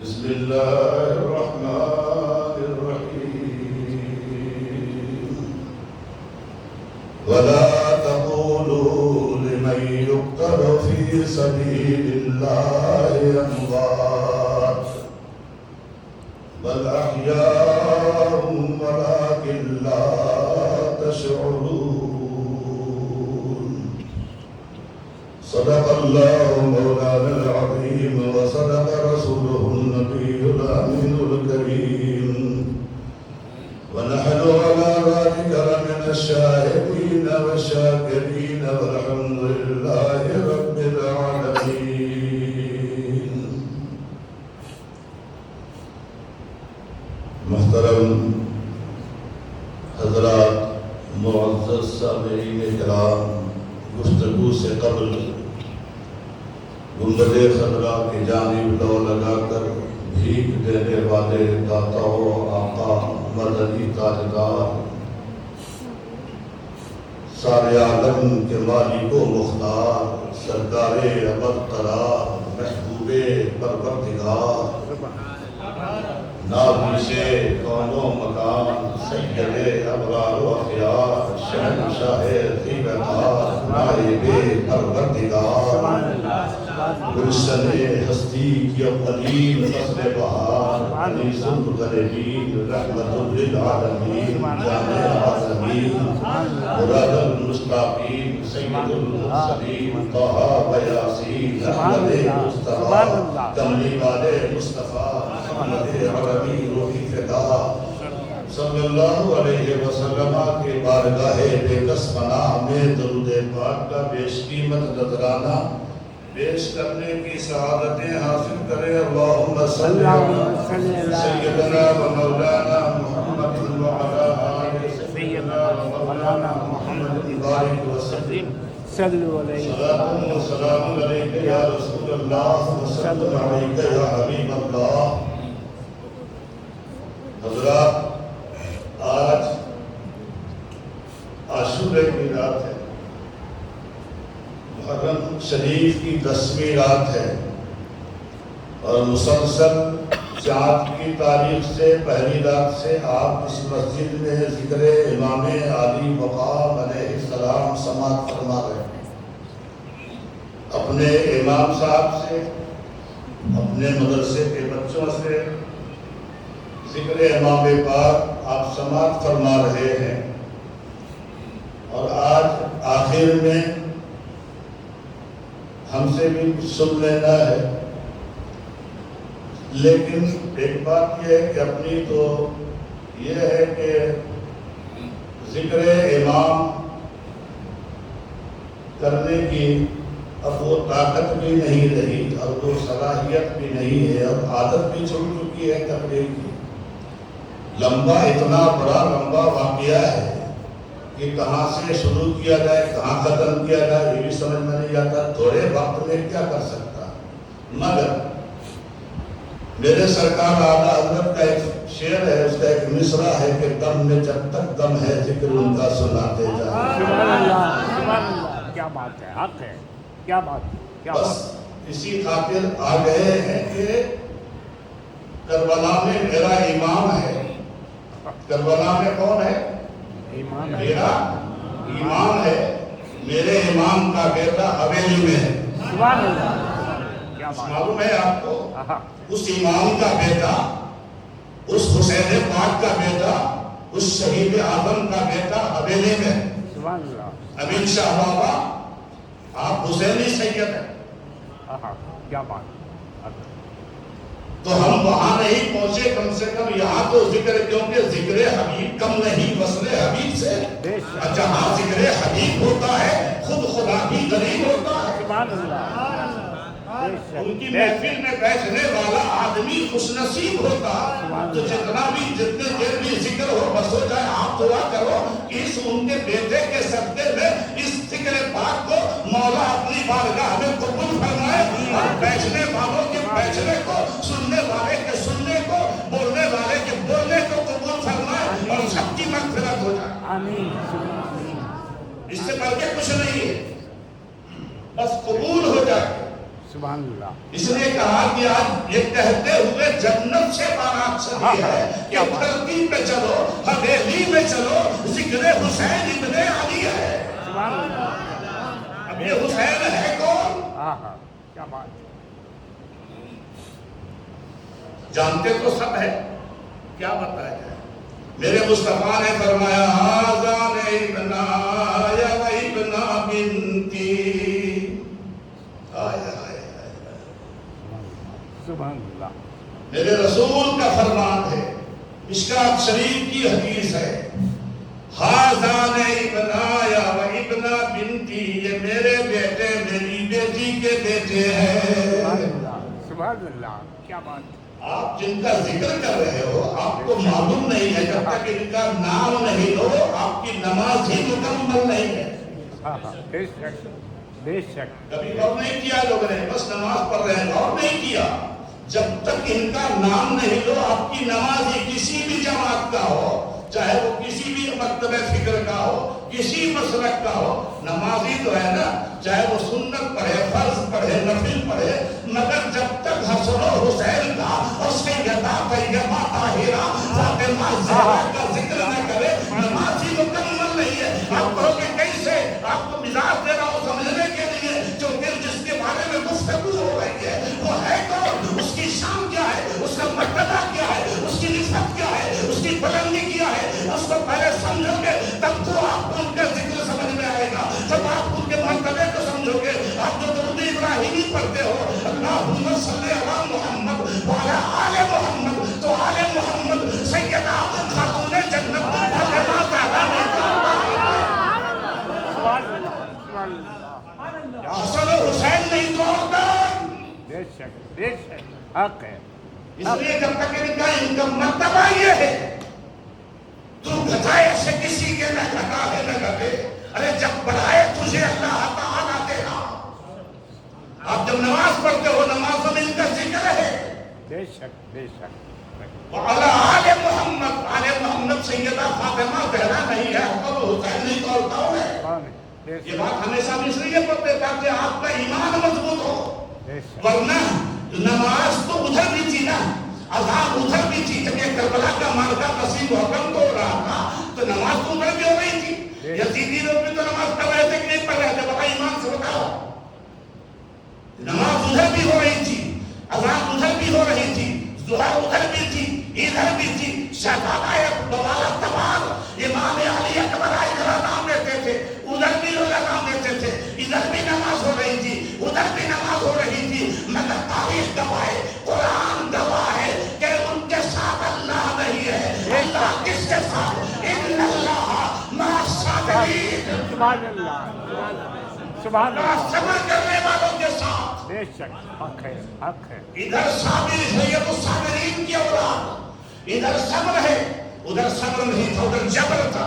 بسم الله الرحمن الرحيم ولا تقولوا لمن يقتل في سبيل الله أموات بل أحياء ولكن لا تشعرون صدق الله مولانا العظيم وصدق رسوله النبي الأمين الكريم ونحن على ذلك لمن الشاهدين والشاكرين والحمد لله رب العالمين. محترم حضرات، معزز سامعین کرام، گفتگو سے قبل گنبد خضرا کی جانب لو لگا کر بھیک دینے والے داتاؤں آقا مدنی تاجدار، سارے عالم کے مالک و مختار، سردار ابد قرار، محبوب پروردگار، نابیس کون و مکان، سید ابرار و اخیار، شہنشاہ طیب کار، نائب پروردگار، گلشن ہستی کی اولین فصل بہار، انیس الغریبین، رحمت للعالمین، جامع العالمین، مراد المشتاقین، سید المرسلین، طہ و یاسین، احمد مصطفیٰ، کملی والے مصطفیٰ، محمد عربی روحی فدا، صلی اللہ علیہ وسلم کے بارگاہ بے کس پناہ میں درود پاک کا بیش قیمت نذرانہ پیش کرنے کی سعادتیں حاصل کرے۔ اللہم صلی علی سیدنا و مولانا محمد وعلا آل سیدنا و مولانا محمد بارک وسلم۔ صلو علیہ وسلم علیکہ یا رسول اللہ وسلم علیکہ یا حبیب اللہ۔ حضرات، آج عاشورے کی رات ہے، محرم شریف کی 10ویں رات ہے، اور مسلسل چاند کی تاریخ سے پہلی رات سے آپ اس مسجد میں ذکر امام علی مقام علیہ السلام سماعت فرما رہے ہیں۔ اپنے امام صاحب سے، اپنے مدرسے کے بچوں سے ذکر امام پاک آپ سماعت فرما رہے ہیں، اور آج آخر میں ہم سے بھی کچھ سن لینا ہے۔ لیکن ایک بات یہ ہے کہ اپنی تو یہ ہے کہ ذکر امام کرنے کی اب وہ طاقت بھی نہیں رہی، اور وہ صلاحیت بھی نہیں ہے، اور عادت بھی چھوٹ چکی ہے تقریر کی۔ لمبا، اتنا بڑا لمبا واقعہ ہے کہ کہاں سے شروع کیا جائے، کہاں ختم کیا جائے، یہ بھی سمجھ میں نہیں آتا۔ تھوڑے وقت میں کیا کر سکتا، مگر میرے سرکار اعلیٰ حضرت کا ایک شعر ہے، اس کا ایک مصرع ہے کہ دم میں جب تک دم ہے ذکر ان کا سناتے جائیں۔ سبحان اللہ، سبحان اللہ، کیا بات ہے، حق ہے، کیا بات ہے، کیا بات ہے۔ بس اسی خاطر آ گئے ہیں کہ کربلا میں میرا امام ہے۔ کربلا میں کون ہے؟ ایمان ہے، میرا امام ہے، میرے امام کا بیٹا حویلی میں ہے۔ سبحان اللہ، کیا بات ہے۔ معلوم ہے آپ کو، آہا، اس امام کا بیٹا، اس حسین پاک کا بیٹا، اس شہید اعظم کا بیٹا حویلی میں ہے۔ سبحان اللہ، امین شاہ بابا، آپ حسینی سید ہیں، آہا، کیا بات ہے۔ تو ہم وہاں نہیں پہنچے، کم سے کم یہاں تو ذکر، کیونکہ ذکر حبیب کم نہیں وصل حبیب سے۔ جہاں ذکر حبیب ہوتا ہے خود خدا بھی قریب ہوتا ہے۔ سبحان اللہ، ان کی محفل میں بیٹھنے والا آدمی خوش نصیب ہوتا۔ تو جتنا بھی، جتنے دیر بھی ذکر ہو، بس ہو جائے، آپ دعا کرو کہ اس ان کے بیٹے کے صدقے میں اس ذکر پاک کو مولا اپنی بارگاہ میں قبول فرمائے، اور بیٹھنے والوں کے بیٹھنے کو، سننے والے کے سننے کو، بولنے والے کے بولنے کو قبول فرمائے، اور سب کی مغفرت ہو جائے۔ آمین۔ اس سے بڑھ کے کچھ نہیں ہے، بس قبول ہو جائے۔ سبحان اللہ. اس نے کہا کہ آج یہ کہتے ہوئے جنت سے بارات چلی ہے کہ دھرتی پہ چلو، حویلی میں چلو، ذکر حسین ابن علی ہے. سبحان اللہ. اب یہ حسین ہے کون؟ کیا بات ہے. جانتے تو سب ہے، کیا بتایا جائے. میرے مصطفیٰ نے فرمایا آزان ابنا یا ابنا بنتی. سبحان اللہ. میرے رسول کا فرمان ہے، مشکات شریف کی حدیث ہے، ہازان ابنا یا ابنا بنتی، یہ میرے بیٹے میری بیٹی کے بیٹے ہیں. سبحان اللہ. کیا بات ہے. آپ جن کا ذکر کر رہے ہو آپ کو معلوم نہیں ہے، جب تک ان کا نام نہیں لو آپ کی نماز ہی مکمل نہیں ہے. بے شک بے شک. کبھی غور نہیں کیا لوگوں نے، بس نماز پڑھ رہے ہیں، غور نہیں کیا. جب تک ان کا نام نہیں لو آپ کی نماز ہی کسی بھی جماعت کا ہو، چاہے وہ کسی بھی مکتب فکر کا ہو، کسی مسلک کا ہو، نمازی تو ہے نا، چاہے وہ سنت پڑھے، فرض پڑھے، نفل پڑھے، مگر جب تک حسن و حسین کا اور سیدہ طیبہ طاہرہ فاطمہ زہرا کا ذکر نہ کرے نمازی مکمل نہیں ہے. آپ کہو کہ کیسے؟ آپ کو مزاج دے رہا ہوں سمجھنے کے لیے، جو پھر جس کے بارے میں گفتگو ہو رہی ہے وہ ہے کون، اس کی شان کیا ہے، اس کا مرتبہ کیا ہے، اس کی نسبت کیا ہے، اس کی بلندی کیا ہے، اس کو پہلے سمجھو گے تب تو آپ کو ان کا ذکر سمجھ میں آئے گا. جب آپ ان کے مرتبے کو سمجھو گے، آپ جو درود ابراہیمی پڑھتے ہو اللہم صلی علی محمد وعلی آل محمد، تو آل محمد سیدہ خاتون جنت فاطمہ زہرا نے حسن و حسین نہیں توڑتا. بے شک بے شک. حق ہے. اس لیے جب تک ان کا مرتبہ یہ ہے تو گھٹائے سے کسی کے نہ گھٹا ہے نہ گھٹے. ارے جب بڑھائے تجھے اللہ تعالیٰ دینا. آپ جب نماز پڑھتے ہو نماز میں ان کا ذکر ہے. بے شک بے شک. وعلی آل محمد، آل محمد سیدہ فاطمہ زہرا نہیں ہے، حسن و حسین نہیں توڑتا ہوں. یہ بات ہمیشہ بھی اس لیے پڑھتے تاکہ آپ کا ایمان مضبوط ہو. ورنہ نماز تو ادھر بھی تھی نا، اذان ادھر بھی تھی. جب یہ کربلا کا معرکہ نصیب حکم کو ہو رہا تھا تو نماز تو ادھر بھی ہو رہی تھی. یزیدی لوگ بھی تو نماز پڑھ رہے تھے کہ نہیں پڑھ رہے تھے؟ بتا ایمان سے بتاؤ. نماز ادھر بھی ہو رہی تھی، اذان ادھر بھی ہو رہی تھی، ظہر ادھر بھی تھی، ادھر بھی تھی. شہزادہ دوبارہ تمام امام علی اکبر نام لیتے تھے، ادھر بھی لوگ نام لیتے تھے. ادھر بھی نماز ہو رہی تھی، ادھر بھی نماز ہو رہی تھی. مگر تاریخ گواہ ہے، قرآن گواہ ہے کہ ان کے ساتھ اللہ نہیں ہے. اللہ کس کے ساتھ؟ ان اللہ مع الصابرین. سبحان اللہ. سبحان اللہ. صبر کرنے والوں کے ساتھ. بے شک. حق ہے حق ہے. ادھر صابر سید الصابرین کی اولاد، ادھر صبر ہے، ادھر صبر نہیں تھا، ادھر جبر تھا.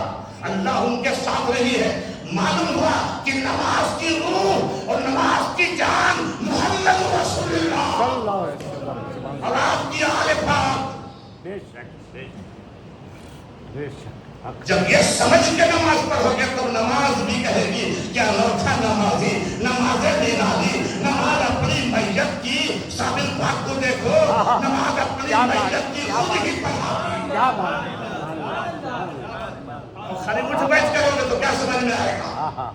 اللہ ان کے ساتھ نہیں ہے. معلوم ہوا کہ نماز کی روح اور نماز کی جان محمد رسول اللہ صلی اللہ علیہ وسلم. اور آپ کی آل پاک. بے شک بے شک بے شک. جب یہ سمجھ کے نماز پڑھو گے تو نماز بھی کہے گی کیا انوکھا نمازی، نماز بینالی. نماز اپنی میت کی، صابر پاک کو دیکھو، نماز اپنی میت کی خود ہی پڑھا. کیا بات ہے. اور خالی مٹھ بیٹھ کرو گے تو کیا سمجھ میں آئے گا؟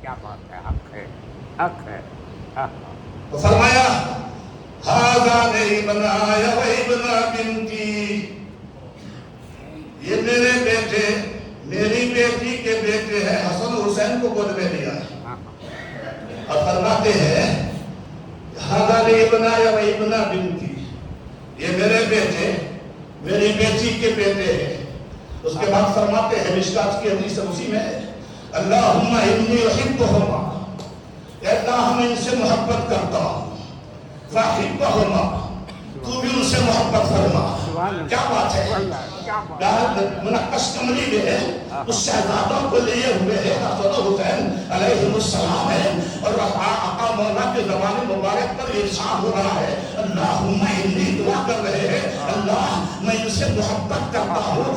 کیا بات ہے. حق ہے حق ہے. تو فرمایا ہذان ابنا یا ابنا بنتی، یہ میرے بیٹے میری بیٹی کے بیٹے ہیں. حسن حسین کو گود میں لیا اور فرماتے ہیں ہذان ابنا یا ابنا بنتی، یہ میرے بیٹے میری بیٹی کے بیٹے ہیں. اس کے بعد فرماتے ہیں مشکات کی حدیث اسی میں اللہم انی احبہما، اے اللہ میں ان سے محبت کرتا ہوں. فاحبہما، تو بھی ان سے محبت فرما. کیا بات ہے. منقش کمری میں ہے، اس شہزادوں کو لیے ہوئے ہیں حسن و حسین علیہ السلام ہے. اور آقا مولا کے زبان مبارک پر ارشاد ہو رہا ہے اللہم انی، دعا کر رہے ہیں اللہ میں ان سے محبت کرتا ہوں.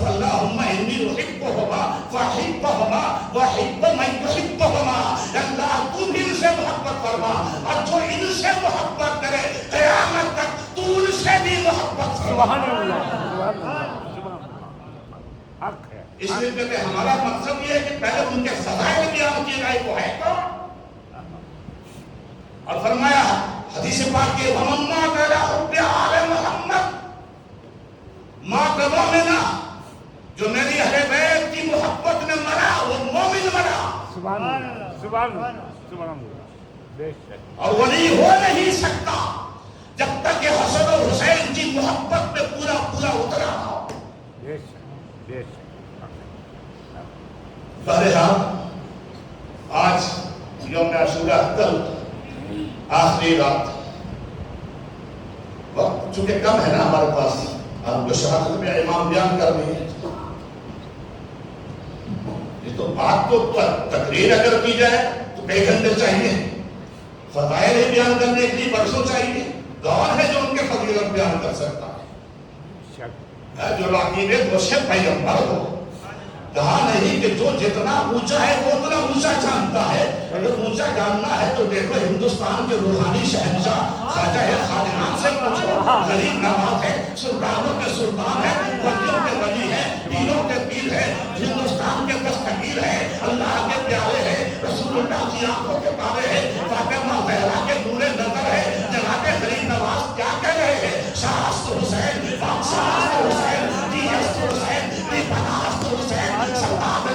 اللہم انی احبہما فاحبہما واحب من یحبہما. اللہ تو بھی ان سے محبت فرما اور جو ان سے محبت کرے قیامت تک تو ان سے بھی محبت کرے. سبحان اللہ سبحان اللہ سبحان اللہ حق ہے. اس لیے کہ ہمارا مقصد یہ ہے کہ پہلے ان کے فضائل بیان کیے گئے وہ ہے کون. اور فرمایا حدیث پاک کے وَمَمَّا قَالَ حُبِّ آلِ محمد مَا قَبَوْمِنَا جو میری اہل بیت کی محبت میں مرا وہ مومن مرا. سبحان اللہ سبحان اللہ سبحان اللہ. بے شک اور ولی ہو نہیں سکتا جب تک کہ حسن و حسین کی محبت میں پورا پورا اترا ہو. بے شک بے شک. بہرحال آج یوم عاشورہ کل آخری رات وقت چونکہ کم ہے نا ہمارے پاس آپ کو شہادت میں امام بیان کر رہی ہے. یہ تو بات تو تقریر اگر کی جائے تو کئی گھنٹے چاہیے. فضائل ہی بیان کرنے کے لیے برسوں چاہیے. کون ہے جو ان کے فضیلت بیان کر سکتا ہے؟ جو عقیدے وہ سے پیغمبر ہو. کہا نہیں کہ جو جتنا اونچا ہے وہ اتنا اونچا جانتا ہے. اگر اونچا جاننا ہے تو دیکھو ہندوستان کے روحانی شہنشاہ خواجہ خادمان سے پوچھو. غریب نواز ہے, سلطانوں کے سلطان ہے, ولیوں کے ولی ہے, پیروں کے پیر ہے, ہندوستان کے دستگیر ہے, اللہ کے پیارے ہے, رسول اللہ کی آنکھوں کے تارے ہے, فاطمہ زہرا کے نور نظر ہے. جناب غریب نواز کیا کہہ رہے ہیں؟ شاہست حسین, شاہست حسین, دیست حسین, پناست حسین, سلطان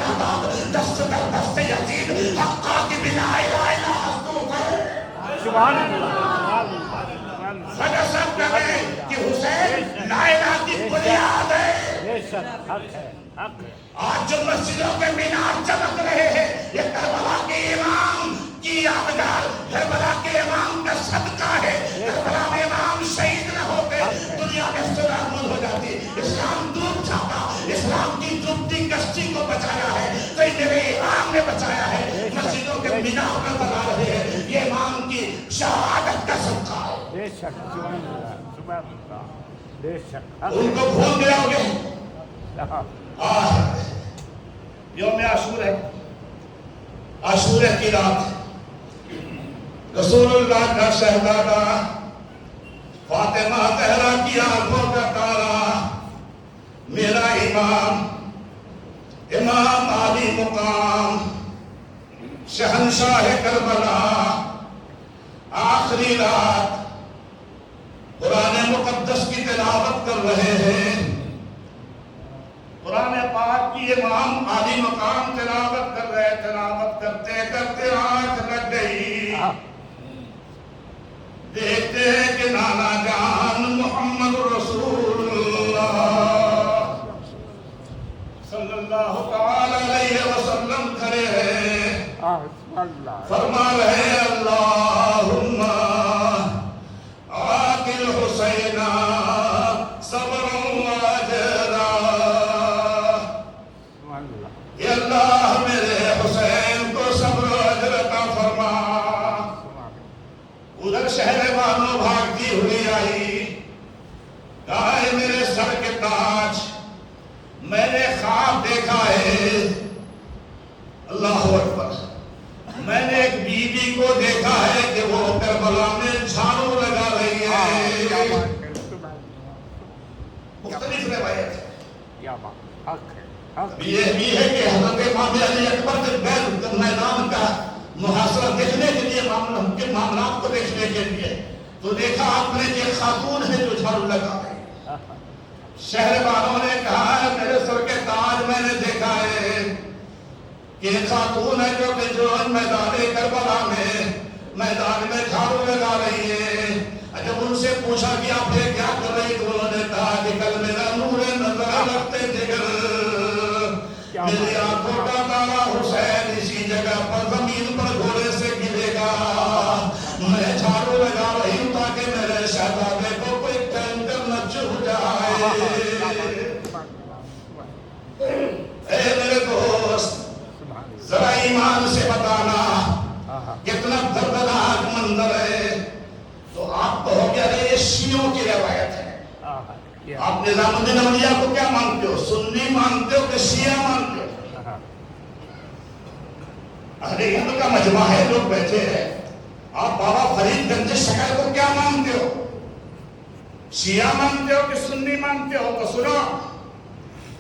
دست در دست یزید, حقا کی بنا الہ الہ سبحان اللہ. خدا صاحب کہہ رہے ہیں کہ حسین لا الہ کی بنیاد ہے. بے شک حق ہے حق ہے. آج جو مسجدوں کے مینار چمک رہے ہیں یہ کربلا کے امام کی یادگار, کربلا کے امام کا صدقہ ہے. کربلا میں امام شہید نہ ہوتے دنیا میں سلامت ہو جاتی, اسلام ڈوب جاتا. اسلام کی ڈوبتی کشتی کو بچایا ہے تو میرے امام نے بچایا ہے. مسجدوں کے مینار میں بنا رہے ہیں, یہ امام کی شہادت کا صدقہ ہے. بے شک سبحان اللہ سبحان اللہ. بے شک ان کو بھول گیا ہوگے. یوم عاشورہ ہے, عاشورہ کی رات رسول اللہ کا شہزادہ فاطمہ زہرا کی آنکھوں کا تارا, میرا امام, امام عالی مقام, شہنشاہ کربلا, آخری رات قرآن مقدس کی تلاوت کر رہے ہیں. قرآن پاک کی امام عالی مقام تلاوت کر رہے, تلاوت کرتے کرتے آنکھ لگ گئی. دیکھتے ہیں کہ نانا جان محمد رسول اللہ صلی اللہ تعالی علیہ وسلم کھڑے ہیں. فرما رہے اللہم آقل حسین صبر واجرا. یا اللہ میرے حسین کو صبر و اجر عطا فرما. ادھر شہر بانو بھاگتی ہوئی آئی, کہا ہے میرے سر کے تاج, میں نے خواب دیکھا ہے. اللہ اکبر. میں نے ایک بی بی کو دیکھا ہے کہ وہ کربلا میں جھاڑو لگا رہی ہے. مختلف روایت یہ بھی ہے کہ حضرت امام علی اکبر کے بیت میدان کا محاصرہ دیکھنے کے لیے معاملات کو دیکھنے کے لیے تو دیکھا آپ نے کہ خاتون ہے جو جھاڑو لگا رہی ہے. شہر والوں نے کہا ہے میرے سر کے تاج میں نے دیکھا ہے کہ خاتون ہے جو میدان کربلا میں میدان میں جھاڑو لگا رہی ہے. جب ان سے پوچھا کہ آپ یہ کیا کر رہی تو انہوں نے کہا کہ کل میرا نور نظر رکھتے تھے, میری آنکھوں کا تارا حسین اسی جگہ پر زمین پر گھوڑے سے گرے گا. میں جھاڑو لگا رہی ہوں تاکہ میرے شہزادے کو کوئی ٹینکر نہ چڑھ جائے. اے میرے دوست ذرا ایمان سے بتانا کتنا دردناک منظر ہے. تو آپ کہو گے ارے یہ شیعوں کی روایت ہے. آپ نظام الدین اولیاء کو کیا مانتے ہو؟ سنی مانتے ہو کہ شیعہ مانتے ہو؟ اہل ہند کا مجمع ہے, لوگ بیٹھے ہیں. آپ بابا فرید گنج شکل کو کیا مانتے ہو؟ شیعہ مانتے ہو کہ سنی مانتے ہو؟ تو سنو،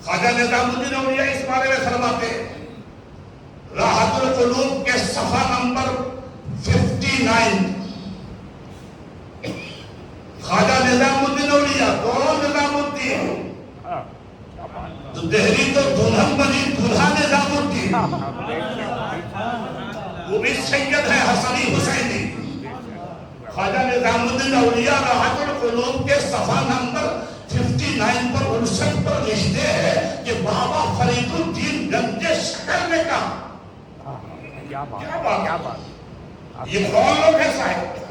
خواجہ نظام الدین اولیاء اس بارے میں فرماتے راحت القلوب کے صفحہ نمبر 59، خواجہ نظام الدین اولیاء، کون نظام الدین؟ تو دہلی تو دلہن بنی، دلہا نظام الدین، وہ بھی سید ہے حسنی حسینی۔ خواجہ نظام الدین اولیاء راحت القلوب کے صفحہ نمبر 59 پر 59 پر لکھتے ہیں کہ بابا فرید الدین گنج شکر نے کہا۔ کیا بات؟ یہ کون لوگ ہے صاحب؟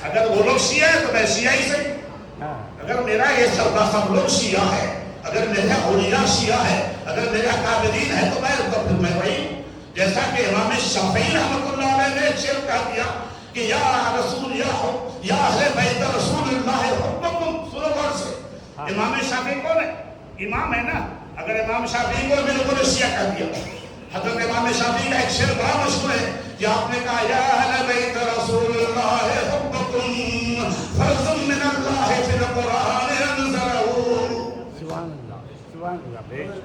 اگر وہ لوگ شیعہ ہے تو میں شیعہ ہی صحیح، اگر میرا یہ سردہ سب لوگ شیعہ ہے، اگر میرے اولیاء شیعہ ہے، اگر میرا قابلین ہے تو پھر میں وہی، جیسا کہ امام شافعی رحمۃ اللہ علیہ نے ایک شعر کہا دیا کہ یا رسول یا اہل بیت رسول اللہ حبکم، سنو غور سے۔ امام شافعی کون ہے؟ امام ہے نا، اگر امام شافعی کو بالکل شیعہ کہہ دیا۔ حضرت امام شافعی کا ایک شعر بڑا مشہور ہے کہ آپ نے کہا یا اہل بیت رسول اللہ حبکم فرض من اللہ فی القرآن انزلہ۔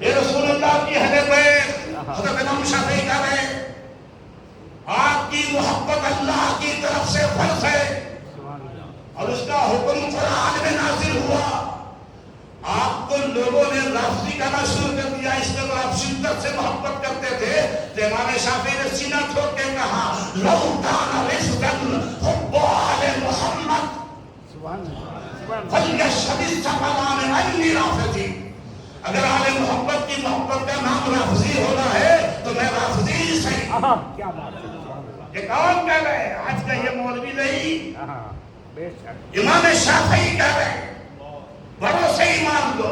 یہ رسول اللہ کی اہل بیت، حضرت امام شافعی کہہ رہے ہیں آپ کی محبت اللہ کی طرف سے فرض ہے اور اس کا حکم قرآن میں نازل ہوا۔ آپ کو لوگوں نے رافضی کہنا شروع کر دیا، اس میں تو آپ شدت سے محبت کرتے تھے، تو امام شافعی نے سینہ ٹھوک کے کہا لو کان رزقا حب آل محمد فلیشهد الثقلان انی رافضی۔ اگر آل محبت کی محبت کا نام رافضی ہونا ہے تو میں رافضی ہی صحیح۔ کیا بات ہے؟ یہ کون کہہ رہے ہیں؟ آج کا یہ مولوی نہیں، امام شافعی کہہ رہے ہیں۔ بڑوں سے ہی مان لو،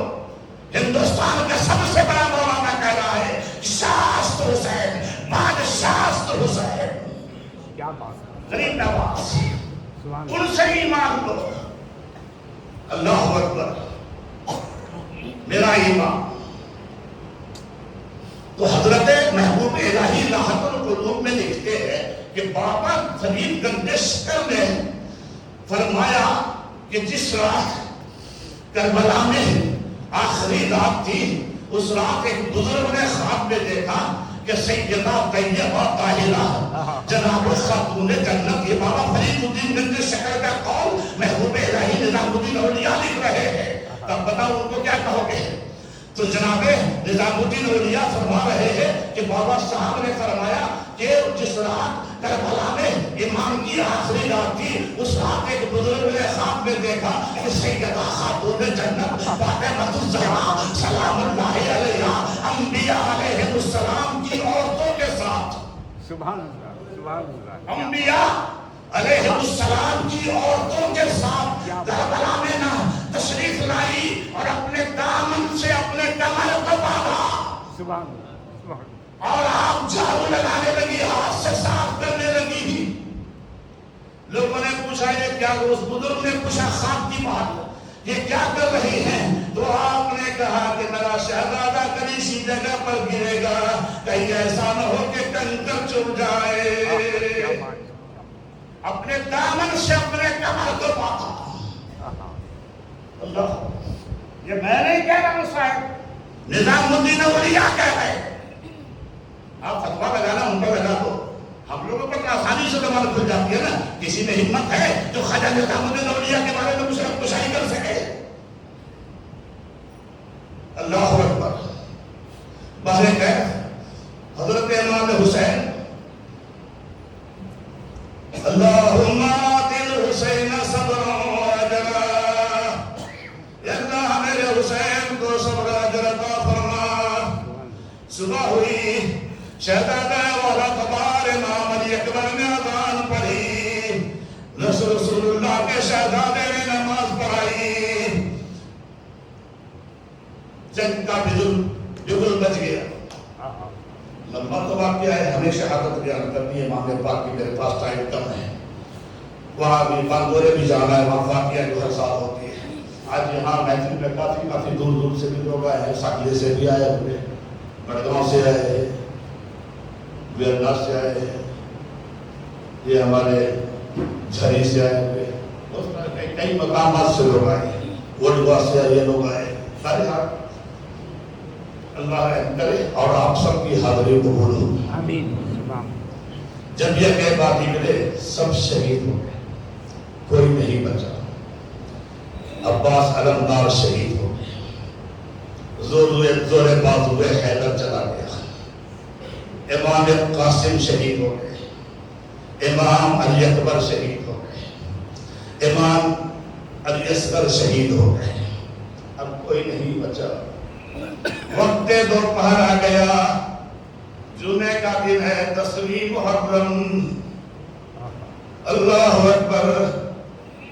ہندوستان کا سب سے بڑا مولانا کہہ رہا ہے شاستر حسین، بادشاستر حسین، کیا بات؟ غریب نواز، ان سے ہی مان لو۔ اللہ اکبر، میرا ایمان۔ تو حضرت محبوب الہی راحت القلوب میں لکھتے ہیں کہ بابا فرید گنج شکر نے فرمایا کہ جس رات کربلا میں آخری رات تھی، اس رات ایک بزرگ نے خواب میں دیکھا کہ سیدہ طیبہ طاہرہ جناب خاتون جنت، یہ بابا فرید الدین گنج شکر کا قول محبوب الہی نظام الدین اولیاء لکھ رہے ہیں۔ تب بتاؤ ان کو کیا کہو گے؟ تو جناب نظام الدین اولیاء فرما رہے ہیں کہ بابا صاحب نے فرمایا کہ جس رات کربلا میں امام کی آخری رات تھی، اس رات ایک بزرگ نے خواب میں دیکھا کہ سیدہ خاتون جنت فاطمہ الزہرا سلام اللہ علیہا انبیاء علیہ السلام کی عورتوں کے ساتھ، سبحان اللہ، سبحان اللہ، انبیاء علیہ السلام کی عورتوں کے ساتھ کربلا میں نہ تشریف لائی اور اپنے دامن سے اپنے کمر کو باندھا، سبحان اللہ، اور آپ جھاڑو لگانے لگی، ہاتھ سے صاف کرنے لگی۔ لوگوں نے پوچھا یہ کیا؟ اس بزرگ نے پوچھا خواب کی بات، یہ کیا کر رہی ہیں؟ تو آپ نے کہا کہ میرا شہزادہ کہیں سی جگہ پر گرے گا، کہیں ایسا نہ ہو کہ کنکر چپ جائے۔ اپنے دامن سے اپنے کمر کو باندھا۔ اللہ، یہ میں نہیں کہہ رہا ہوں صاحب، نظام الدین اولیاء کہہ رہے ہیں۔ آپ فتویٰ لگانا ان کو لگا دو، ہم لوگوں کو آسانی سے زبان کھل جاتی ہے نا۔ کسی میں ہمت ہے جو خواجہ نظام الدین اولیاء کے بارے میں کچھ پوچھائی کر سکے؟ اللہ اکبر۔ بہرے کیف حضرت امام حسین، اللہم آت الحسین صبرا و اجرا، یا اللہ میرے حسین کو صبر اجر عطا فرما۔ صبح ہوئی، شہزادہ والا قبار امام علی اکبر نے اذان پڑھی، رسول اللہ کے شہزادے نے نماز پڑھائی، جنگ کا بگل بچ گیا۔ لمبا تو واقعہ ہے، ہمیں شہادت بیان کرنی ہے، امام پاک کی میرے پاس ٹائم کم ہے، وہاں بھی بانگورے بھی جانا ہے، وہاں واقعہ جو ہر سال ہوتی ہے۔ آج یہاں محفل میں کافی دور دور سے بھی لوگ آئے ہیں، ساکلے سے بھی آئے ہوئے، بڑگاؤں سے آئے ہیں، ویرنا سے آئے ہیں، یہ ہمارے جھری سے آئے ہوئے کئی مقامات سے لوگ آئے، وڈوا سے یہ لوگ آئے، سارے آپ اللہ رحم کرے اور آپ سب کی حاضری قبول ہو۔ آمین۔ جب یہ کہ بات نکلے سب شہید ہو گئے، کوئی نہیں بچا۔ عباس علمدار شہید ہو گئے، زور بازو حیدر چلا گیا، امام قاسم شہید ہو گئے، امام علی اکبر شہید ہو گئے، امام علی اصغر شہید ہو گئے، اب کوئی نہیں بچا۔ وقت دوپہر آ گیا، جمعے کا دن ہے، 10ویں محرم، اللہ اکبر،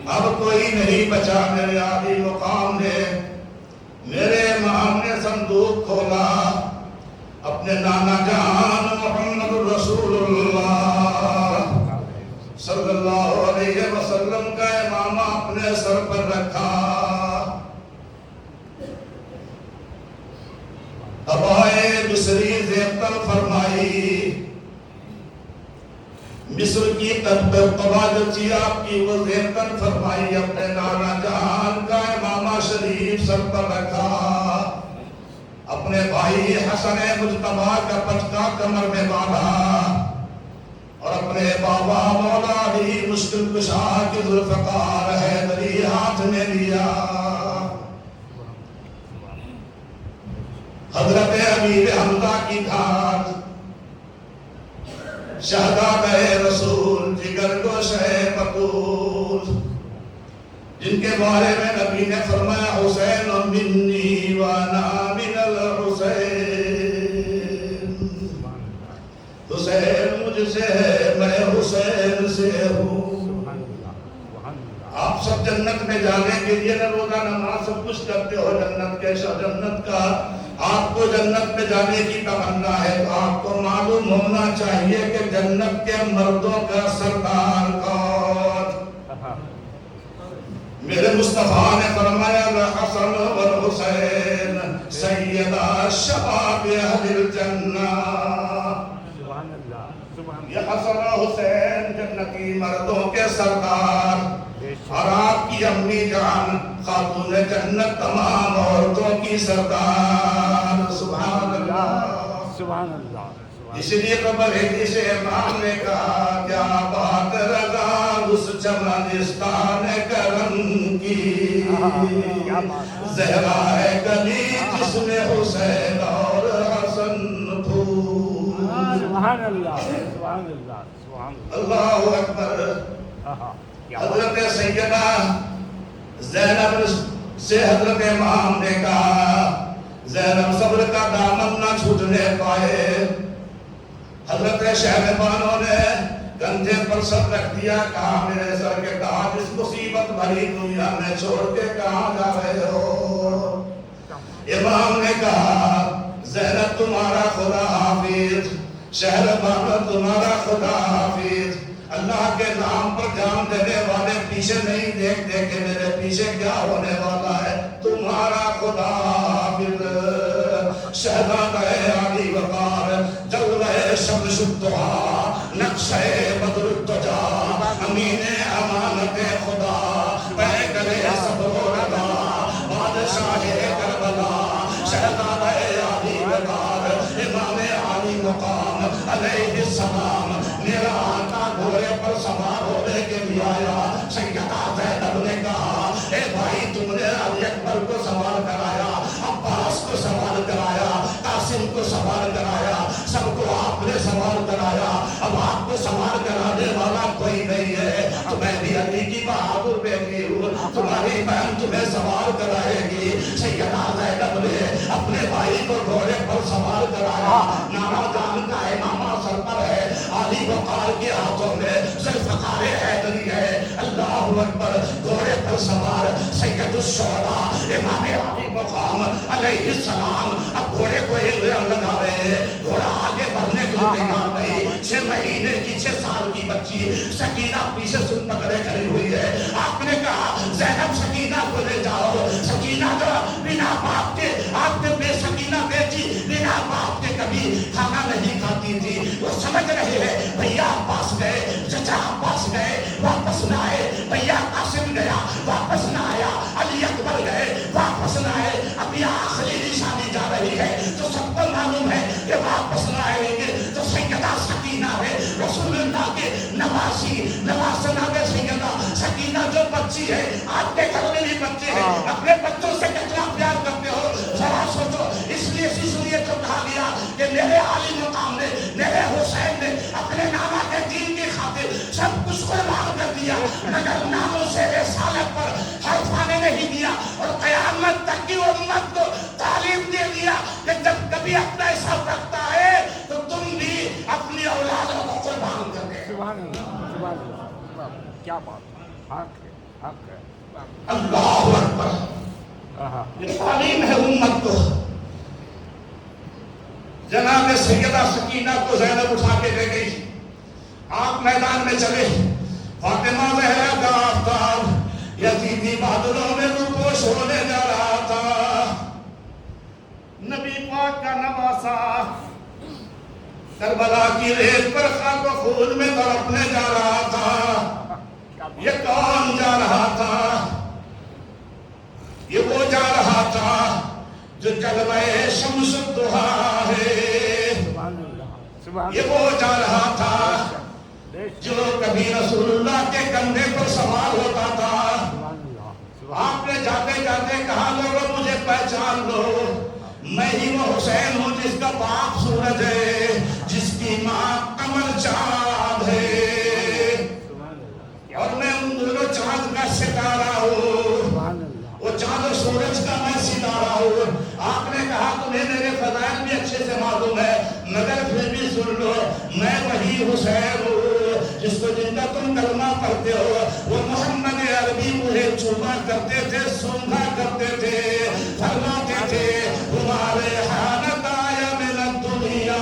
اب کوئی نہیں بچا۔ میرے عالی مقام نے، میرے امام نے صندوق کھولا، اپنے نانا جان محمد رسول اللہ صلی اللہ علیہ وسلم کا امامہ اپنے سر پر رکھا، ابائے مصری زیبتن فرمائی، مصر کی قبا جو تھی آپ کی وہ زیبتن فرمائی، اپنے نانا جان کا امامہ شریف سر پر رکھا، اپنے بھائی حسن مجتبیٰ کا پچکا کمر میں باندھا، اور اپنے بابا مولا علی مشکل کشا کی ذوالفقار حیدری ہاتھ میں لیا۔ حضرت امیر حمزہ کی دھات، شہداء رسول، جگر گوشہ بطول، جن کے بارے میں نبی نے فرمایا حسین منی وانا من الحسین، حسین مجھ سے ہے میں حسین سے ہوں۔ آپ سب جنت میں جانے کے لیے نہ روزہ نماز سب کچھ کرتے ہو، جنت کے جنت کا آپ کو جنت میں جانے کی تمنا ہے، تو آپ کو معلوم ہونا چاہیے کہ جنت کے مردوں کا سردار کون؟ میرے مصطفیٰ نے فرمایا الحسن والحسین سیدہ شباب اہل الجنہ، یہ حسن و حسین جنتی مردوں کے سردار، اور آپ کی امی جان خاتون جنت تمام عورتوں کی سردار۔ سبحان اللہ، سبحان اللہ۔ اس لیے قبر ہے سے امام نے کہا کیا بات رضا اس چمنستان کرم کی، زہرا ہے گلی جس میں حسین اور حسن پھول۔ سبحان اللہ، سبحان اللہ، سبحان اللہ اکبر۔ حضرت سیدہ زینب سے حضرت امام نے کہا زینب صبر کا دامن نہ چھوٹنے پائے، حضرت شہربانوں نے کندھے پر سر رکھ دیا، کہا میرے سر کے تاج اس مصیبت بھری دنیا میں چھوڑ کے کہاں جا رہے ہو؟ امام نے کہا زینب تمہارا خدا حافظ، شہربانوں تمہارا خدا حافظ، اللہ کے نام پر جان دینے والے پیچھے نہیں دیکھتے کہ میرے پیچھے کیا ہونے والا ہے، تمہارا خدا حافظ۔ شہزادہ علی وقار جلوہ شمس الضحیٰ، نقشہ بدر الدجا، امین امانت خدا، پیکر صبر و رضا، بادشاہ کربلا، شہزادہ علی وقار امام علی مقام علیہ السلام، میرا آقا گھوڑے پر سوار ہونے کے لیے آیا۔ سیدہ زینب نے کہا اے بھائی تم نے علی اکبر کو سوار کرایا، عباس کو سوار کرایا، قاسم کو سوار کرایا، سب کو آپ نے سوار کرایا، اب آپ کو سوار کرانے والا کوئی نہیں ہے، تو میں بھی علی کی بہادر بیٹی ہوں، تمہاری بہن تمہیں سوار کرائے گی۔ سیدہ زینب نے اپنے بھائی کو گھوڑے پر سوار کرایا، نانا جان کا امامہ سر پر ہے، علی وقار کے ہاتھوں میں ذوالفقار حیدری ہے، اللہ اکبر، گھوڑے پر سوار سید الشہداء امام علی مقام علیہ السلام، اب گھوڑے کو ہلنے لگا رہے ہیں، گھوڑا آگے بڑھنے کے لیے تیار نہیں، 6 مہینے کی 6 سال کی بچی سکینہ پیچھے سن پکڑے کھڑی ہوئی ہے۔ آپ نے کہا زینب سکینہ کو لے جاؤ، سکینہ جو بنا باپ کے، آپ نے بے سکینہ بیٹی بنا باپ کے کبھی کھانا نہیں کھاتی تھی، وہ سمجھ رہے ہیں بھیا عباس گئے، چچا جہاں پاس گئے واپس نہ آئے, بھیا قاسم گیا واپس نہ آیا, علی اکبر گئے واپس نہ آئے, ابھی آخری نشانی جا رہی ہے تو سب کو معلوم ہے کہ واپس نہ آئیں گے. تو سیدہ سکینہ ہے رسول اللہ کے نواسی, نواسنا میں سیدہ سکینہ جو بچی ہے, آپ کے گھر میں بھی بچے ہیں, اپنے بچوں سے کتنا پیار کرتے ہو ذرا سوچو. اس لیے تو کہا گیا کہ میرے عالی مقام نے, میرے حسین نے اپنے نانا کے دین کی خاطر سب کچھ قربان کر دیا, مگر ناموں سے رسالت پر حرف آنے نہیں دیا, اور قیامت تک کی امت کو تعلیم دے دیا کہ جب کبھی اپنا ایسا وقت آئے تو تم بھی اپنی اولادوں کو قربان کر دے. سبحان اللہ, سبحان اللہ, کیا بات ہے, حق ہے, حق ہے. اللہ اکبر. یہ تعلیم ہے امت کو. جناب سیدہ سکینہ کو زینب اٹھا کے لے گئی, آپ میدان میں چلے, فاطمہ زہرا کا آفتاب یزیدی بادلوں میں روپوش ہونے جا رہا تھا. نبی پاک کا نواسا کربلا کی ریت پر خاک و خون میں تڑپنے جا رہا تھا. یہ کون جا رہا تھا؟ یہ وہ جا رہا تھا جو جلوہ شمس الضحیٰ ہے. یہ وہ جا رہا تھا جو کبھی رسول اللہ کے کندھے پر سوار ہوتا تھا. آپ نے جاتے جاتے کہا لوگوں مجھے پہچان لو, میں ہی وہ حسین ہوں جس کا باپ سورج ہے, جس کی ماں قمر چاند ہے, اور میں ان دونوں چاند کا ستارہ ہوں, وہ چاند اور سورج کا میں ستارہ ہوں. آپ نے کہا تمہیں میرے فضائل بھی اچھے سے معلوم ہے, مگر پھر بھی سن لو, میں وہی حسین ہوں جس کو جن کا تم کلمہ پڑھتے ہو. وہ محمد عربی مجھے چوما کرتے تھے, سونگا کرتے تھے, فرماتے تھے تمہارے حالت آیا من الدنیا.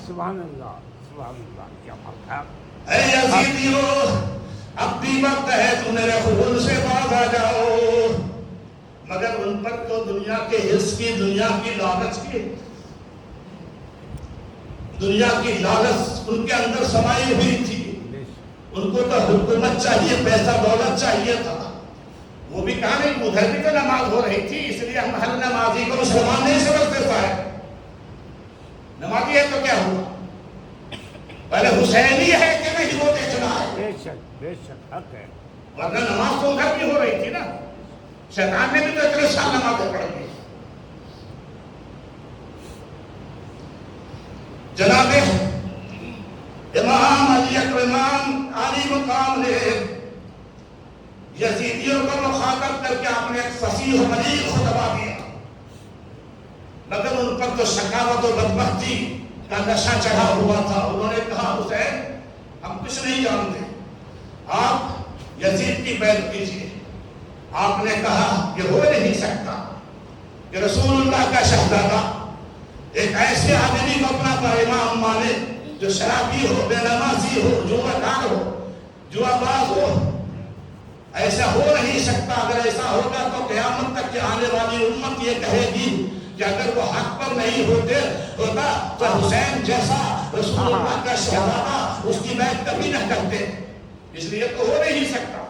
سبحان اللہ, سبحان اللہ, کیا بات ہے. اے یزیدیو, اب بھی وقت ہے تم میرے خون سے باز آ جاؤ. مگر ان پر تو دنیا کے حرص کی, دنیا کی لالچ کی, دنیا کی لالچ ان کے اندر سمائی ہوئی تھی. ان کو تو حکومت چاہیے, پیسہ دولت چاہیے تھا. وہ بھی کہا نہیں, ادھر بھی تو نماز ہو رہی تھی, اس لیے ہم ہر نمازی کو مسلمان نہیں سمجھتے صاحب. نمازی ہے تو کیا ہوا, پہلے حسینی ہے کہ نہیں وہ دیکھنا ہے. بے شک, بے شک, حق ہے. ورنہ نماز تو ادھر بھی ہو رہی تھی نا, شیطان نے بھی تو اتنے سال نمازیں پڑھ دی. جناب امام علی اکبر, امام علی مقام نے یزیدیوں کو مخاطب کر کے آپ نے ایک فصیح و بلیغ خطبہ دیا, مگر ان پر تو شقاوت و بدبختی کا نشہ چڑھا ہوا تھا. انہوں نے کہا حسین ہم کچھ نہیں جانتے, آپ یزید کی بیعت کیجیے. آپ نے کہا کہ ہو نہیں سکتا کہ رسول اللہ کا شہزادہ ایک ایسے آدمی کو اپنا امام مانے جو شرابی ہو, بے نمازی ہو, جوعہ ہو, جوا باز ہو. ایسا ہو نہیں سکتا. اگر ایسا ہوگا تو قیامت تک آنے والی امت یہ کہے گی کہ اگر وہ حق پر نہیں ہوتا تو حسین جیسا رسول اللہ کا شہزادہ اس کی بیعت کبھی نہ کرتے. اس لیے تو ہو نہیں سکتا.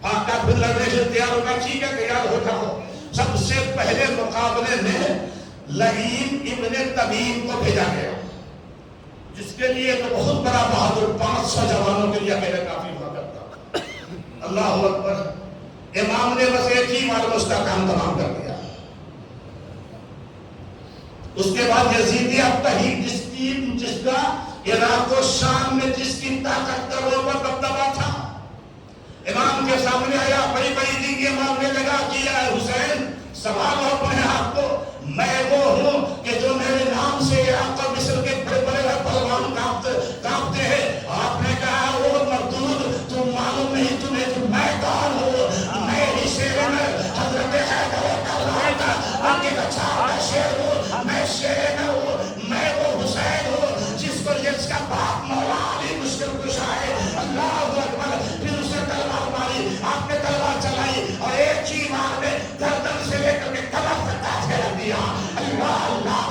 ہاں کا پھر لڑنے سے تیار ہوگا, ٹھیک ہے تیار ہو جاؤ. سب سے پہلے مقابلے میں لعین ابن تمیم کو بھیجا گیا, جس کے لیے تو بہت بڑا بہادر 500 جوانوں کے لیے میرے کافی ہوا کرتا. اللہ اکبر. امام نے بس ایک ہی بار اس کا کام تمام کر دیا. اس کے بعد یزیدی اب تحریک جس کا عراق و شام میں جس کی طاقت کروڑوں پر دبدبا تھا, امام کے سامنے آیا, بڑی بڑی چیزیں مانگنے لگا کہ اے حسین سوال ہو اپنے آپ کو, میں وہ ہوں کہ جو میرے نام سے عراق و مصر کے بڑے بڑے پہلوان کانپتے ہیں. آپ نے کہا وہ مردود تم معلوم نہیں تمہیں کہ میں کون ہوں. میں ہی شیر میں حضرت حیدر کرار کا آگے کا چھاڑا شیر ہوں. میں شیر میں ہوں, میں وہ حسین ہوں جس کو جس کا باپ مولا علی مشکل کشا ہے. اللہ اکبر. پھر اسے تلوار ماری, آپ نے تلوار چلائی اور ایک ہی مار میں گردن سے لے کر کے کمر تک کاٹ کے رکھ دیا. اللہ اللہ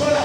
16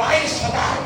22,000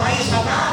22,000।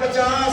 50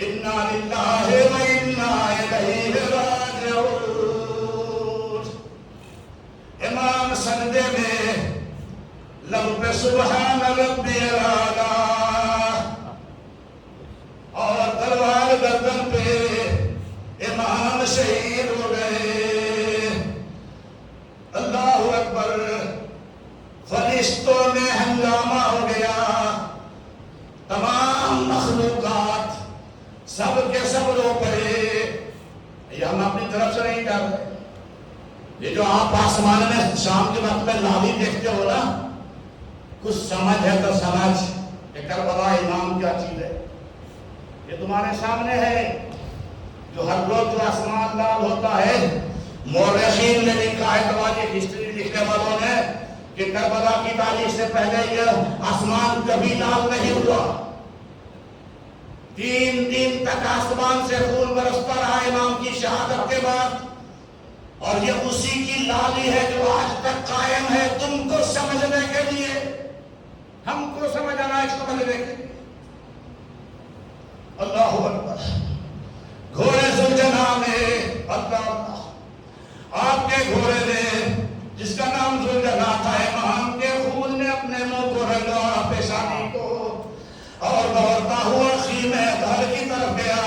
انا للہ و انا الیہ راجعون. امام سجدے میں لب پہ سبحان ربی الاعلیٰ اور تلوار گردن پہ امام شہید ہو گئے. اللہ اکبر. فرشتوں میں ہنگامہ ہو گیا. تمام مخلوقات سب کے سب رو پڑے. یہ ہم اپنی طرف سے نہیں کر رہے. یہ جو آپ آسمان میں شام کے وقت میں لالی دیکھتے ہو نا, کچھ سمجھ ہے تو سمجھ کہ کربلا امام کیا چیز ہے. یہ تمہارے سامنے ہے. جو ہر روز جو آسمان لال ہوتا ہے, مورخین نے لکھا ہے, تمہاری ہسٹری لکھنے والوں نے, کہ کربلا کی تاریخ سے پہلے یہ آسمان کبھی لال نہیں ہوا. 3 دن تک آسمان سے خون برستا رہا امام کی شہادت کے بعد, اور یہ اسی کی لالی ہے جو آج تک قائم ہے. تم کو سمجھنے کے لیے, ہم کو سمجھنا اس کو بلنے کے لیے. اللہ اکبر. گھوڑے ذوالجناح میں اللہ آپ کے گھوڑے نے جس کا نام ذوالجناح تھا, امام کے خون نے اپنے منہ کو رنگا, پیشانی کو, اور دوڑتا ہوا خیمہ گھر کی طرف گیا.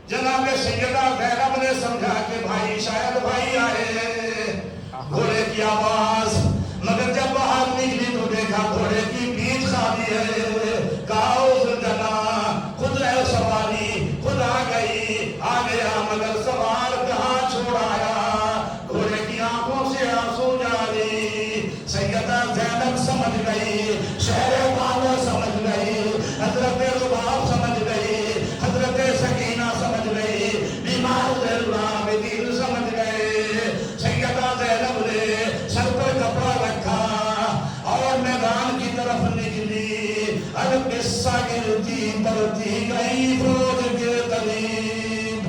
جناب سیدہ زینب نے سمجھا کہ بھائی شاید بھائی آئے. گھوڑے کی آواز, مگر جب باہر نکلی تو دیکھا گھوڑے کی پیٹھ خالی ہے. کہا ذوالجناح خود رہے سواری, خود آ گیا, مگر سوار کہاں چھوڑ آیا. گھوڑے کی آنکھوں سے آنسو جاری. سیدہ زینب سمجھ گئی, شہر والوں سمجھ گئی, حضرت رباب سمجھ گئی, حضرت سکینہ سمجھ گئی, بیمار العابدین سمجھ گئے. سیدہ زینب نے سر پر کپڑا رکھا اور میدان کی طرف نکلی. اب قصہ گرتی پڑتی گئی فروج کے قریب.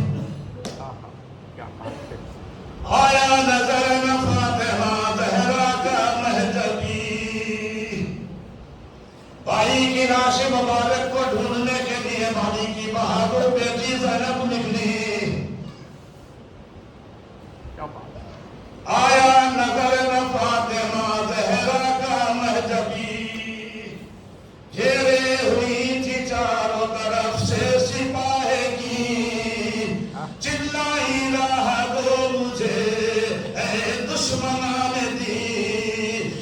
آیا نظر نہ فاطمہ زہرا کا مہجبی. بھائی کی لاش مبارک کو ڈھونڈنے کے لیے بھائی کی بہادر بیٹی زینب نکلی. آیا نظر نہ فاطمہ زہرا کا مہجبی. گھیرے ہوئی تھی چاروں طرف سے سپاہ کی. چلائی راہ دو مجھے اے دشمنان دی.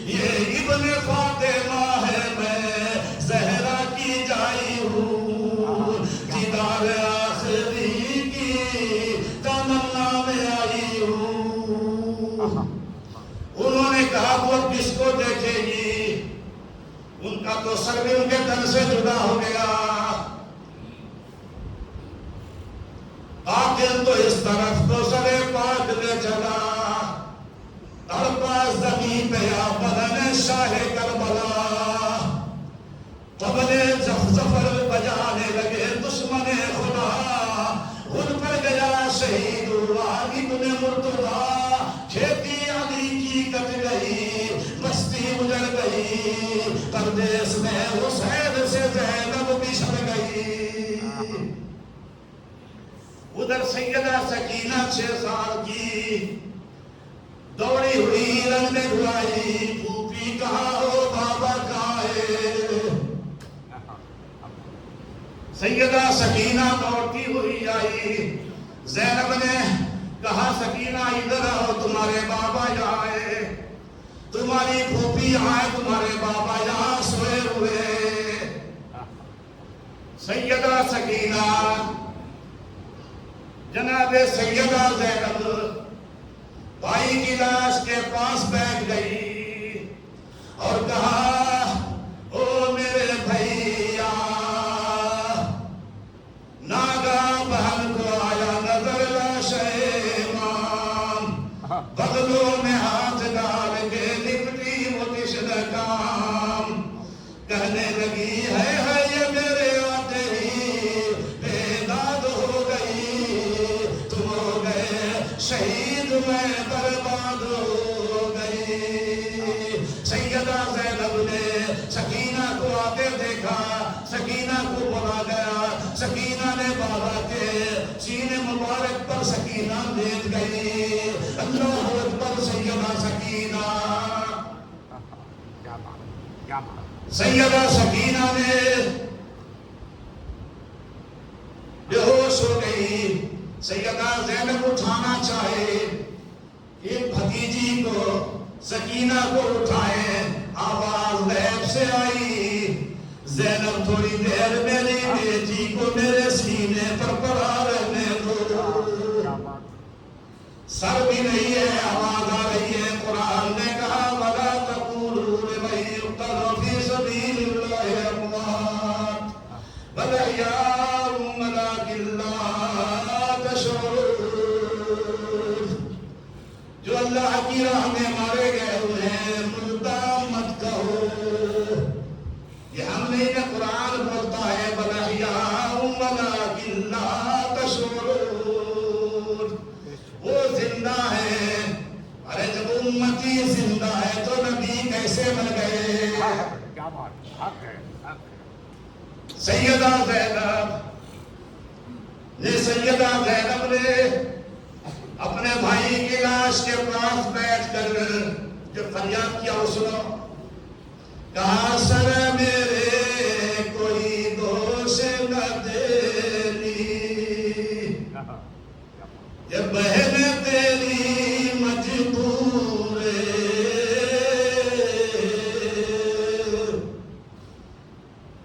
یہ ابن فاطمہ ہے, میں زہرا کی جائی ہوں. دیدار آخری کی تمنا میں آئی ہوں. انہوں نے کہا وہ کس کو دیکھے گی. ان کا تو سر بھی ان کے تن سے جدا ہو گیا. قاتل تو اس طرف تو سرے پاک لے چلا. تڑپا زمین پہ یا بدن شاہ کربلا. طبلے زفر بجانے لگے دشمن خدا. ان پر گیا شہید ہوا ابن مرتضیٰ. کھیتی علی کی کٹ گئی, بستی اجڑ گئی. پردیس میں حسین سے زینب بچھڑ گئی. ادھر سیدہ سکینہ 6 سال کی دوڑی ہوئی رنگ نے ڈھلائی. پھوپھی کہاں ہو, بابا کہاں ہے. سیدہ سکینہ دوڑتی ہوئی آئی. زینب نے کہا سکینہ ادھر آؤ, تمہارے بابا یہاں ہے, تمہاری پھوپھی یہاں ہے, تمہارے بابا یہاں سوئے ہوئے. سیدہ سکینہ جناب سیدہ زینب بھائی کی لاش کے پاس بیٹھ گئی اور کہا او میرے بھائیا. ناگا بہن کو آیا نظر لاش امام. بغلوں میں ہاتھ ڈال کے لپٹی وہ تشن کام. کہنے لگی ہے یہ میرے آتے ہی بیداد ہو گئی. تم ہو گئے شہید, میں برباد ہو گئی. سیدہ زینب نے سکینہ کو آتے دیکھا. سکینہ کو بولا گیا، سکینہ نے بابا کے سینے مبارک پر سکینہ دیکھ گئی۔ اللہ اکبر، سیدہ سکینہ، سیدہ سکینہ نے بے ہوش ہو گئی۔ سیدہ زینب اٹھانا چاہے، ایک بھتیجی کو سکینہ کو اٹھائے، آواز غیب سے آئی، زینب تھوڑی دیر میری بیٹی کو میرے سینے پر پڑا رہنے دو۔ سر بھی نہیں ہے، آواز آ رہی ہے، قرآن نے کہا وَلَا تَقُولُوا لِمَن يُقْتَلُ فِي سَبِيلِ اللَّهِ أَمْوَاتٌ بَلْ أَحْيَاءٌ وَلَٰكِن لَّا تَشْعُرُونَ۔ جو اللہ کی راہ میں مارے گئے ہوئے ہیں، مردہ مت کہو۔ یہ ہم نے قرآن بولتا ہے بَلْ أَحْيَاءٌ وَلَٰكِن لَّا تَشْعُرُونَ۔ وہ زندہ ہے۔ ارے جب امتی زندہ ہے تو نبی کیسے مر گئے؟ سیدہ زینب نے اپنے بھائی کی لاش کے پاس بیٹھ کر جو فریاد کیا، اس نے کہا سر میرے کوئی دوش نہ دینی، یہ بہن تیری مجبور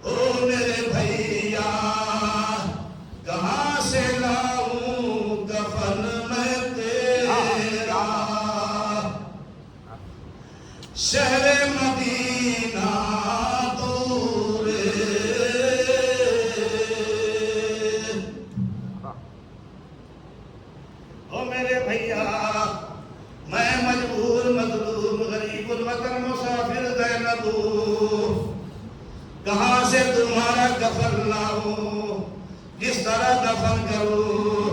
او میرے بھیا، کہاں سے لاؤں کفن میں تیرا، شہر مدینہ دور او میرے بھیا، میں مجبور مظلوم غریب الوطن مسافر زینب، کہاں سے تمہارا کفن لاؤں، کس طرح دفن کروں؟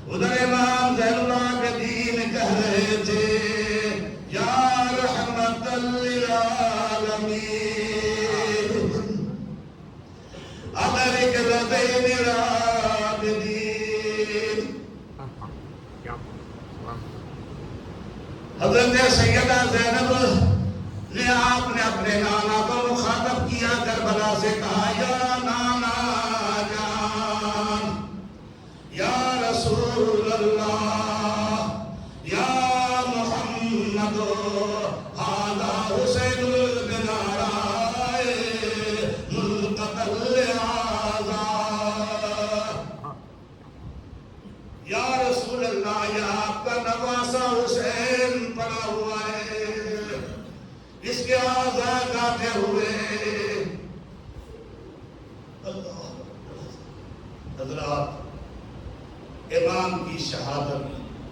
ادھر امام زین العابدین کہہ رہے تھے یا رحمت للعالمین ادرک لدین العابدین۔ حضرت سیدہ زینب نے آپ نے اپنے نانا کو مخاطب کیا، کربلا سے کہا یا نانا جان، یا رسول اللہ، یا محمد، ھذا حسین بن علی منقتل ھذا، یا رسول اللہ، یا آپ کا نواسا حسین پڑا ہوا ہے، اس کے اعضاء کاٹے ہوئے۔ حضرات، امام کی شہادت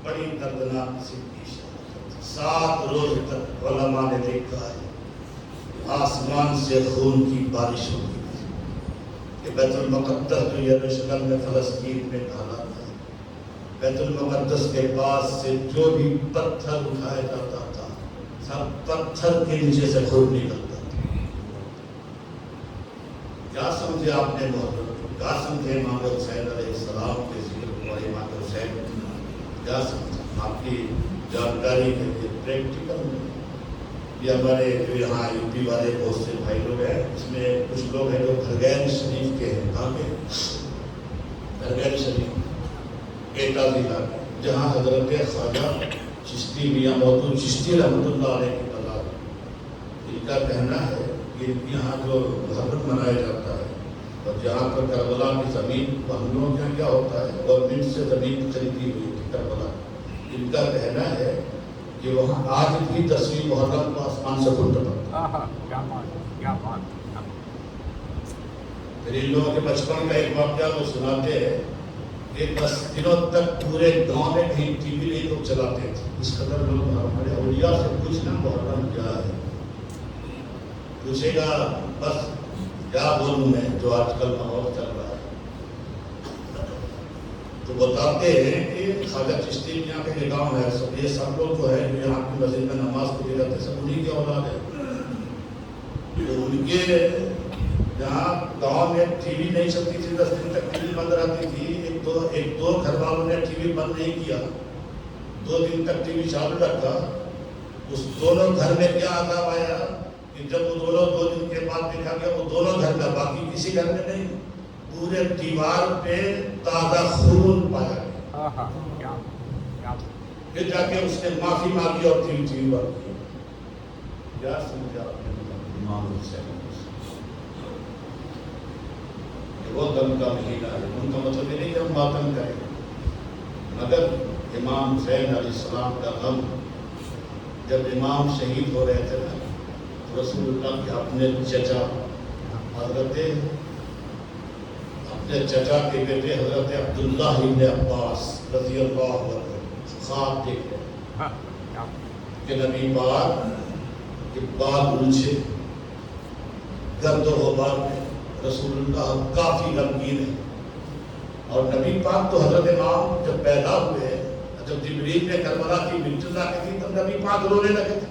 بڑی دردناک قسم کی شہادت، 7 روز تک علماء نے دیکھا ہے آسمان سے خون کی بارش ہوتی تھی کہ بیت المقدس جو یروشلم میں فلسطین میں ڈالا تھا، بیت المقدس کے پاس سے جو بھی پتھر اٹھایا جاتا تھا، سب پتھر کے نیچے سے خون نکلتا تھا۔ کیا سمجھے آپ نے محترم؟ کیا سمجھے امام حسین علیہ السلام کے ذکر اور امام حسین؟ کیا سمجھے؟ آپ کی جانکاری کے لیے پریکٹیکل میں یہ ہمارے جو یہاں یو پی والے بہت سے بھائی لوگ ہیں، اس میں کچھ لوگ ہیں جو خرگین شریف کے ہیں، کہاں کے؟ خرگین شریف ایٹا ضلع کے، جہاں حضرت خواجہ چشتی میاں موجود، چشتی رحمۃ اللہ علیہ کی بلاد، ان کا کہنا ہے کہ یہاں جو محرم منایا جاتا ہے اور جہاں پر کربلا کی زمین ہم لوگوں کے یہاں کیا ہوتا ہے، گورنمنٹ سے زمین خریدی ہوئی تھی کربلا، ان کا کہنا ہے کہ وہاں آج بھی 10ویں محرم کو آسمان سے پھوٹ پڑتا ہے۔ پھر ان لوگوں کے بچپن کا ایک واقعہ وہ سناتے ہیں کہ 10 دنوں تک پورے گاؤں میں کہیں ٹی وی نہیں لوگ چلاتے تھے، اس قدر لوگ ہمارے اولیاء سے پوچھنا محرم کیا ہے، پوچھے گا بس کیا بولوں میں جو آج کل ماحول چل رہا ہے۔ تو بتاتے ہیں کہ خواجہ چشتی میاں کا یہ گاؤں ہے، یہ سب لوگ جو ہے جو یہاں کی مسجد میں نماز پڑھی جاتے ہیں، سب انہیں کے اولاد ہیں۔ تو ان کے جہاں گاؤں میں ٹی وی نہیں چلتی تھی 10 دن تک ٹی وی بند رہتی تھی، ایک دو گھر والوں نے ٹی وی بند نہیں کیا، 2 دن تک ٹی وی چالو رکھا، اس دونوں گھر میں کیا عذاب آیا کہ جب وہ دونوں 2 دن کے بعد دیکھا گیا وہ دونوں گھر میں، باقی کسی گھر میں نہیں، پورے دیوار پہ تازہ خون پایا گیا۔ پھر جا کے اس نے معافی مانگی اور ٹی وی بند کی۔ کیا سمجھا آپ نے امام حسین؟ وہ غم کا مہینہ ہے، ان کا مطلب یہ نہیں کہ ہم ماتم کریں، مگر امام حسین علیہ السلام کا غم، جب امام شہید ہو رہے تھے نا، رسول اللہ کے اپنے چچا اپنے چچا کے بیٹے حضرت عبداللہ ابن عباس رضی اللہ عنہ خواب دیکھ رہے کہ نبی پاک کے بال الجھے، گرد و غبار میں، رسول اللہ کافی غمگین ہے، اور نبی پاک تو حضرت امام جب پیدا ہوئے، جب جبریل نے کربلا کی ابتدا کی تھی تب نبی پاک رونے لگے تھے۔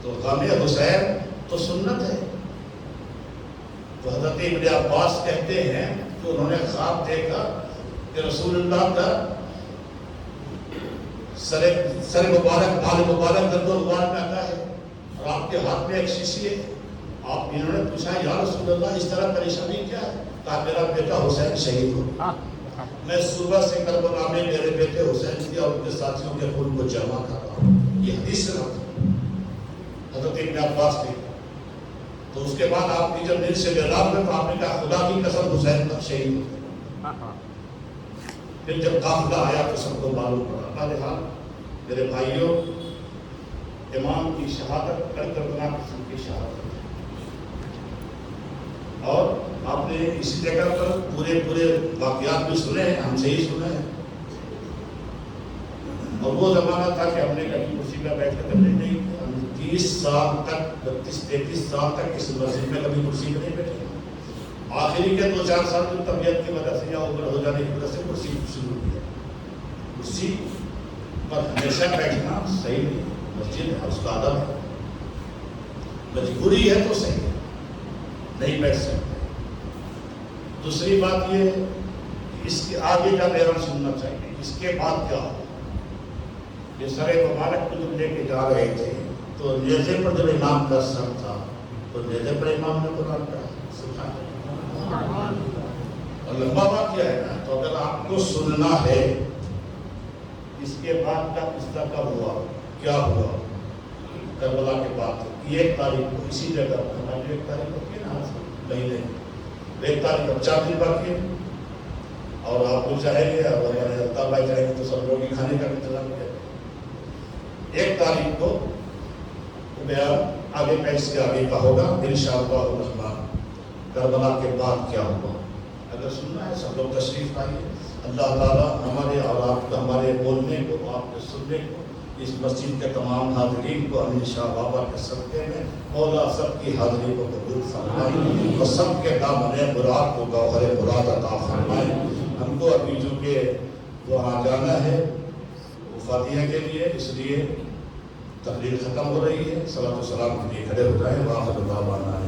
تو غم حسین تو سنت ہے۔ تو حضرت ابن عباس کہتے ہیں کہ انہوں نے خواب دیکھا کہ رسول اللہ کا سر مبارک، بال مبارک گرد و غبار میں آتا ہے، اور آپ کے ہاتھ میں ایک شیشی ہے۔ آپ انہوں نے پوچھا یا رسول اللہ اس طرح پریشانی کیا ہے؟ کہا میرا بیٹا حسین شہید ہو، میں صبح سے کربلا میں میرے بیٹے حسین کی اور ان کے ساتھیوں کے خون کو جمع کر رہا ہوں۔ یہ حدیث سے حضرت ابن عباس نے۔ تو اس کے بعد آپ کی جب دل سے بیدار ہوئے تو آپ نے کہا خدا کی قسم حسین کا شہید ہو۔ پھر جب قافلہ آیا تو سب کو معلوم پڑا۔ بہرحال میرے بھائیوں، امام کی شہادت کربلا قسم کی شہادت، اور آپ نے اسی جگہ پر پورے واقعات بھی سنے ہیں، ہم سے ہی سنے ہیں۔ اور وہ زمانہ تھا کہ ہم نے کبھی کرسی پہ بیٹھ کر نہیں، ہم 30 سال تک، 32-33 سال تک اس مسجد میں کبھی کرسی پہ نہیں بیٹھے۔ آخری کے 2-4 سال کی طبیعت کی وجہ سے یا عمر ہو جانے کی وجہ سے کرسی شروع کی ہے۔ کرسی پر ہمیشہ بیٹھنا صحیح نہیں، مسجد ہے، اس کا ادب ہے، مجبوری ہے تو صحیح ہے، نہیں بیٹھ سکتے۔ دوسری بات یہ کہ اس کے آگے کا بیان سننا چاہیے، اس کے بعد کیا ہو۔ یہ سر مبارک کو جب لے کے جا رہے تھے تو نیزے پر جب امام کا سر تھا تو نیزے پر امام نے قرآن پڑھا، اور لمبا بات کیا ہے نا، تو اگر آپ کو سننا ہے اس کے بعد کا قصہ کب ہوا، کیا ہوا، کربلا کے بعد 1 تاریخ کو اسی جگہ پر، ہماری 1 تاریخ کو کی نا مہینے 1 تاریخ اب 4 دن باقی ہے، اور آپ کو چاہیں گے اور ہمارے الطاف بھائی چاہیں گے تو سب لوگ ہی کھانے کا انتظام کیا۔ 1 تاریخ کو بیان آگے کا اس کے آگے کا ہوگا انشاءاللہ الرحمن، کربلا کے بعد کیا ہوا۔ اگر سننا ہے سب لوگ تشریف لائیے۔ اللہ تعالیٰ ہمارے اور آپ کو، ہمارے بولنے کو، آپ کے سننے کو، اس مسجد کے تمام حاضرین کو امین شاہ بابا کے صدقے میں مولا سب کی حاضری کو قبول فرمائے اور سب کے دامن مراد کو گوہر مراد عطا فرمائے۔ ہم کو ابھی جو کہ وہاں جانا ہے وہ فاتحہ کے لیے، اس لیے تقریر ختم ہو رہی ہے، صلاۃ و سلام کے لیے کھڑے ہو جائیں۔ وآخر دعوانا